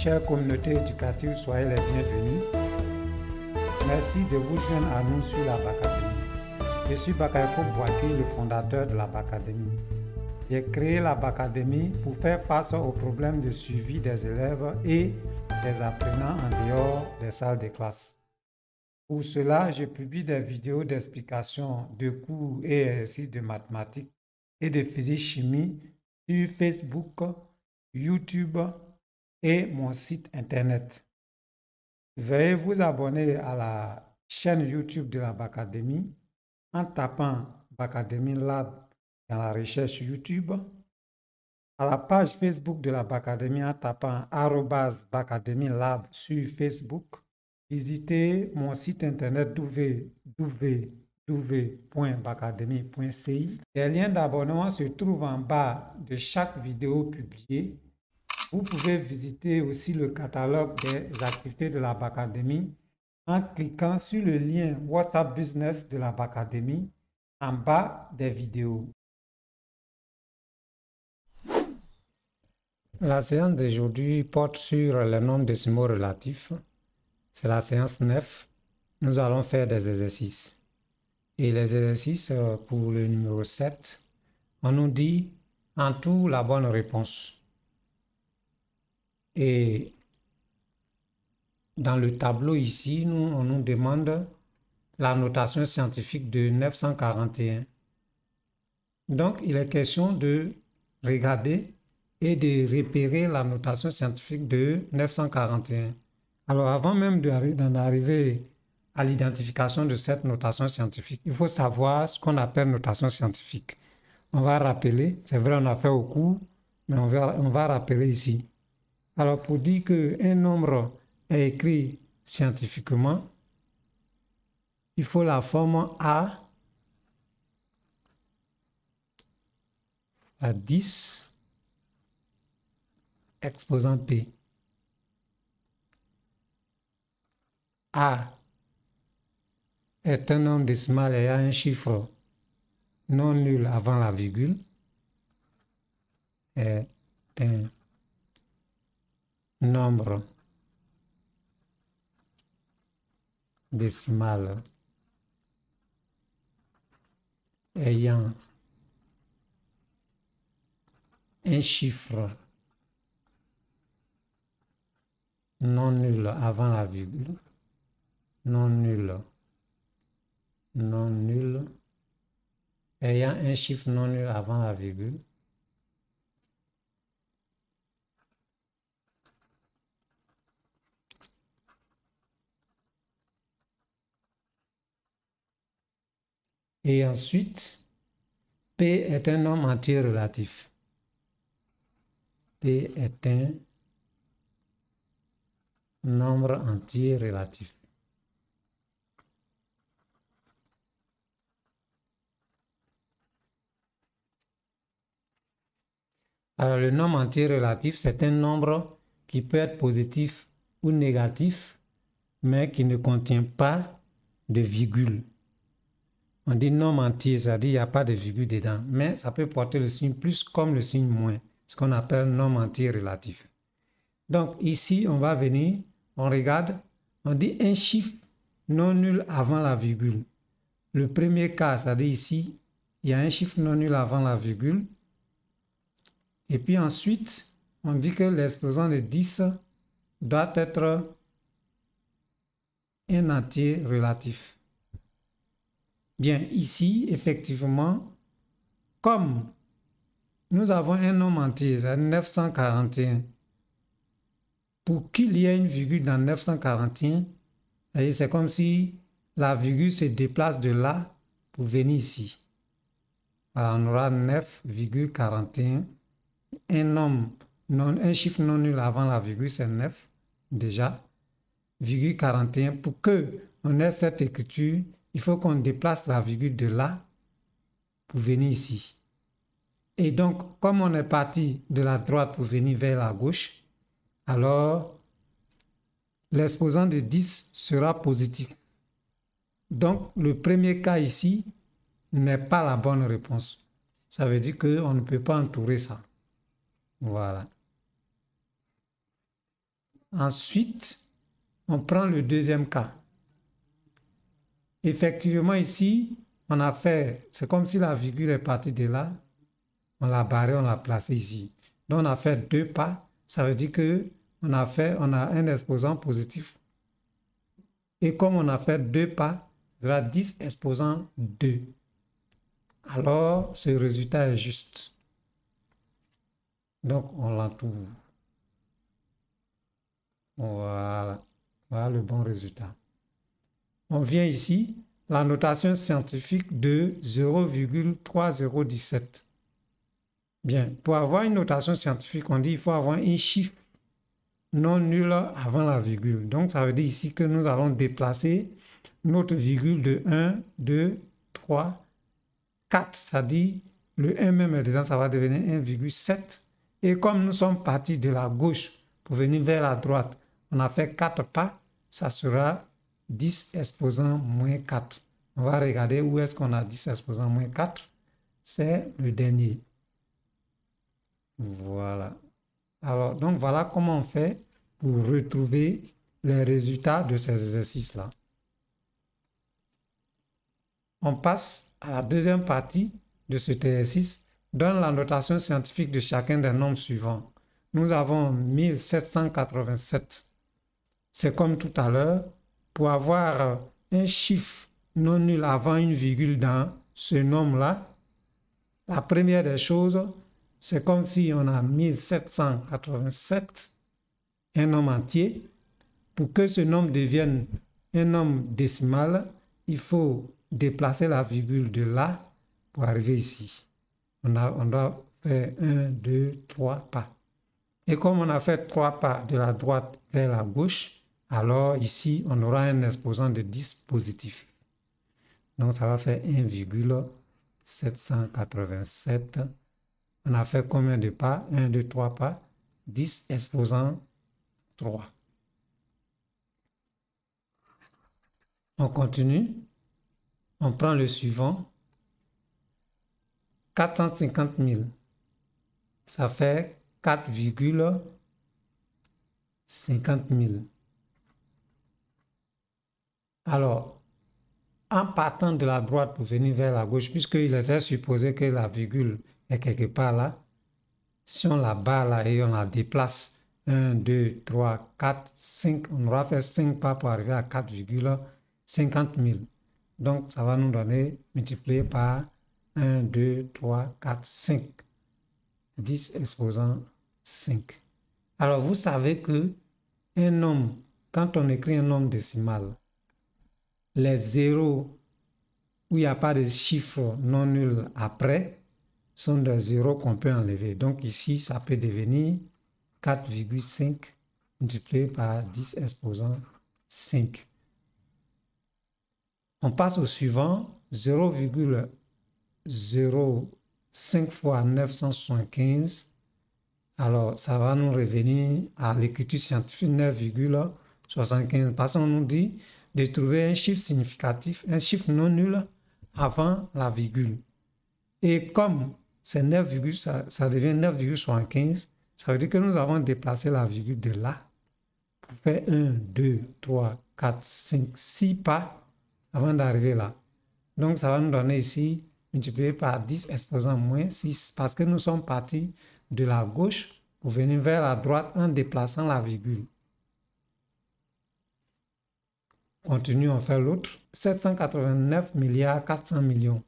Chère communauté éducative, soyez les bienvenus. Merci de vous joindre à nous sur la Bacadémie. Je suis Bakayoko Boaké, le fondateur de la Bacadémie. J'ai créé la Bacadémie pour faire face aux problèmes de suivi des élèves et des apprenants en dehors des salles de classe. Pour cela, je publie des vidéos d'explication de cours et exercices de mathématiques et de physique-chimie sur Facebook, YouTube et mon site internet. Veuillez vous abonner à la chaîne YouTube de la Bacadémie en tapant Bacadémie Lab dans la recherche YouTube, à la page Facebook de la Bacadémie en tapant @Bacadémie Lab sur Facebook. Visitez mon site internet www.bacademie.ci. Les liens d'abonnement se trouvent en bas de chaque vidéo publiée. Vous pouvez visiter aussi le catalogue des activités de la Bacadémie en cliquant sur le lien WhatsApp Business de la Bacadémie en bas des vidéos. La séance d'aujourd'hui porte sur les nombres décimaux relatifs. C'est la séance 9. Nous allons faire des exercices. Et les exercices pour le numéro 7, on nous dit en tout la bonne réponse. Et dans le tableau ici, on nous demande la notation scientifique de 941. Donc, il est question de regarder et de repérer la notation scientifique de 941. Alors, avant même d'en arriver à l'identification de cette notation scientifique, il faut savoir ce qu'on appelle notation scientifique. On va rappeler, c'est vrai, on a fait au cours, mais on va rappeler ici. Alors, pour dire qu'un nombre est écrit scientifiquement, il faut la forme A à 10 exposant P. A est un nombre décimal ayant un chiffre non nul avant la virgule. Est un nombre décimal ayant un chiffre non nul avant la virgule, non nul, ayant un chiffre non nul avant la virgule, et ensuite, P est un nombre entier relatif. P est un nombre entier relatif. Alors, le nombre entier relatif, c'est un nombre qui peut être positif ou négatif, mais qui ne contient pas de virgule. On dit nombre entier, c'est-à-dire qu'il n'y a pas de virgule dedans, mais ça peut porter le signe plus comme le signe moins, ce qu'on appelle nombre entier relatif. Donc ici, on va venir, on regarde, on dit un chiffre non nul avant la virgule. Le premier cas, c'est-à-dire ici, il y a un chiffre non nul avant la virgule. Et puis ensuite, on dit que l'exposant de 10 doit être un entier relatif. Bien, ici, effectivement, comme nous avons un nombre entier, c'est 941, pour qu'il y ait une virgule dans 941, c'est comme si la virgule se déplace de là pour venir ici. Alors, on aura 9,41. Un chiffre non nul avant la virgule, c'est 9, déjà. Virgule 41. Pour qu'on ait cette écriture, il faut qu'on déplace la virgule de là pour venir ici. Et donc, comme on est parti de la droite pour venir vers la gauche, alors l'exposant de 10 sera positif. Donc, le premier cas ici n'est pas la bonne réponse. Ça veut dire qu'on ne peut pas entourer ça. Voilà. Ensuite, on prend le deuxième cas. Effectivement, ici, on a fait, c'est comme si la virgule est partie de là, on l'a barré, on l'a placé ici. Donc, on a fait 2 pas, ça veut dire que on a un exposant positif. Et comme on a fait 2 pas, il y aura 10 exposant 2. Alors, ce résultat est juste. Donc, on l'entoure. Voilà. Voilà le bon résultat. On vient ici, la notation scientifique de 0,3017. Bien, pour avoir une notation scientifique, on dit qu'il faut avoir un chiffre non nul avant la virgule. Donc, ça veut dire ici que nous allons déplacer notre virgule de 1, 2, 3, 4. C'est-à-dire, le 1 même est dedans, ça va devenir 1,7. Et comme nous sommes partis de la gauche pour venir vers la droite, on a fait 4 pas, ça sera 10 exposant moins 4. On va regarder où est-ce qu'on a 10 exposant moins 4. C'est le dernier. Voilà. Alors, donc voilà comment on fait pour retrouver les résultats de ces exercices-là. On passe à la deuxième partie de cet exercice. Donne la notation scientifique de chacun des nombres suivants. Nous avons 1787. C'est comme tout à l'heure. Pour avoir un chiffre non nul avant une virgule dans ce nombre-là, la première des choses, c'est comme si on a 1787, un nombre entier. Pour que ce nombre devienne un nombre décimal, il faut déplacer la virgule de là pour arriver ici. On doit faire 1, 2, 3 pas. Et comme on a fait 3 pas de la droite vers la gauche, alors ici, on aura un exposant de 10 positif. Donc, ça va faire 1,787. On a fait combien de pas? 1, 2, 3 pas. 10 exposant 3. On continue. On prend le suivant. 450 000. Ça fait 4,50 000. Alors, en partant de la droite pour venir vers la gauche, puisqu'il était supposé que la virgule est quelque part là, si on la barre là et on la déplace, 1, 2, 3, 4, 5, on aura fait 5 pas pour arriver à 4,50 000. Donc, ça va nous donner, multiplié par 1, 2, 3, 4, 5. 10 exposant 5. Alors, vous savez que un nombre, quand on écrit un nombre décimal, les zéros où il n'y a pas de chiffre non nul après sont des zéros qu'on peut enlever. Donc ici, ça peut devenir 4,5 multiplié par 10 exposant 5. On passe au suivant, 0,05 fois 975. Alors, ça va nous revenir à l'écriture scientifique 9,75. Parce qu'on nous dit de trouver un chiffre significatif, un chiffre non nul avant la virgule. Et comme c'est 9, ça devient 9,75, ça veut dire que nous avons déplacé la virgule de là pour faire 1, 2, 3, 4, 5, 6 pas avant d'arriver là. Donc, ça va nous donner ici, multiplié par 10 exposant moins 6, parce que nous sommes partis de la gauche pour venir vers la droite en déplaçant la virgule. Continuons, on fait l'autre. 789 milliards 400 millions.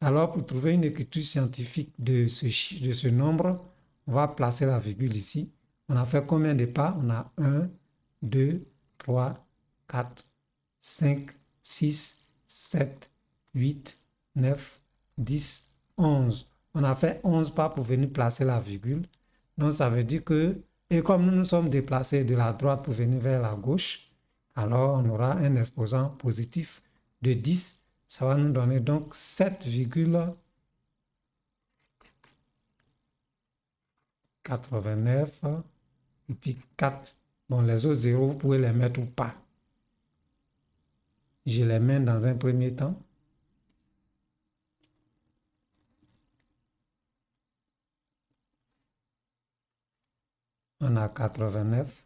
Alors, pour trouver une écriture scientifique de ce nombre, on va placer la virgule ici. On a fait combien de pas? On a 1, 2, 3, 4, 5, 6, 7, 8, 9, 10, 11. On a fait 11 pas pour venir placer la virgule. Donc, ça veut dire que, et comme nous nous sommes déplacés de la droite pour venir vers la gauche, alors on aura un exposant positif de 10. Ça va nous donner donc 7,89 et puis 4. Bon, les autres zéros, vous pouvez les mettre ou pas. Je les mets dans un premier temps. On a 89.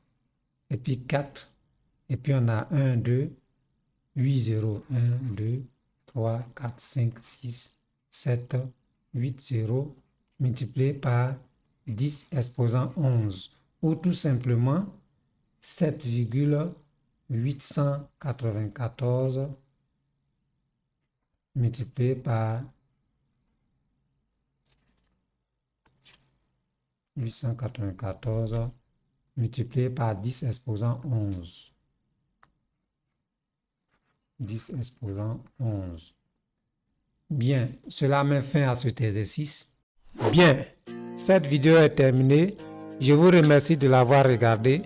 et puis 4, et puis on a 1, 2, 8, 0, 1, 2, 3, 4, 5, 6, 7, 8, 0, multiplié par 10 exposant 11, ou tout simplement 7,894 multiplié par 894 multiplié par 10 exposant 11. 10 exposant 11. Bien, cela met fin à cet exercice. Bien, cette vidéo est terminée. Je vous remercie de l'avoir regardée.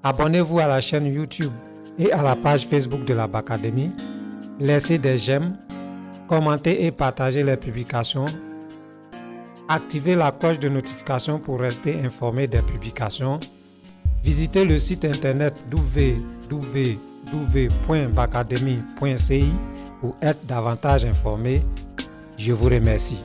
Abonnez-vous à la chaîne YouTube et à la page Facebook de la Bacadémie. Laissez des j'aime, commentez et partagez les publications. Activez la cloche de notification pour rester informé des publications. Visitez le site internet www.bacademy.ci pour être davantage informé. Je vous remercie.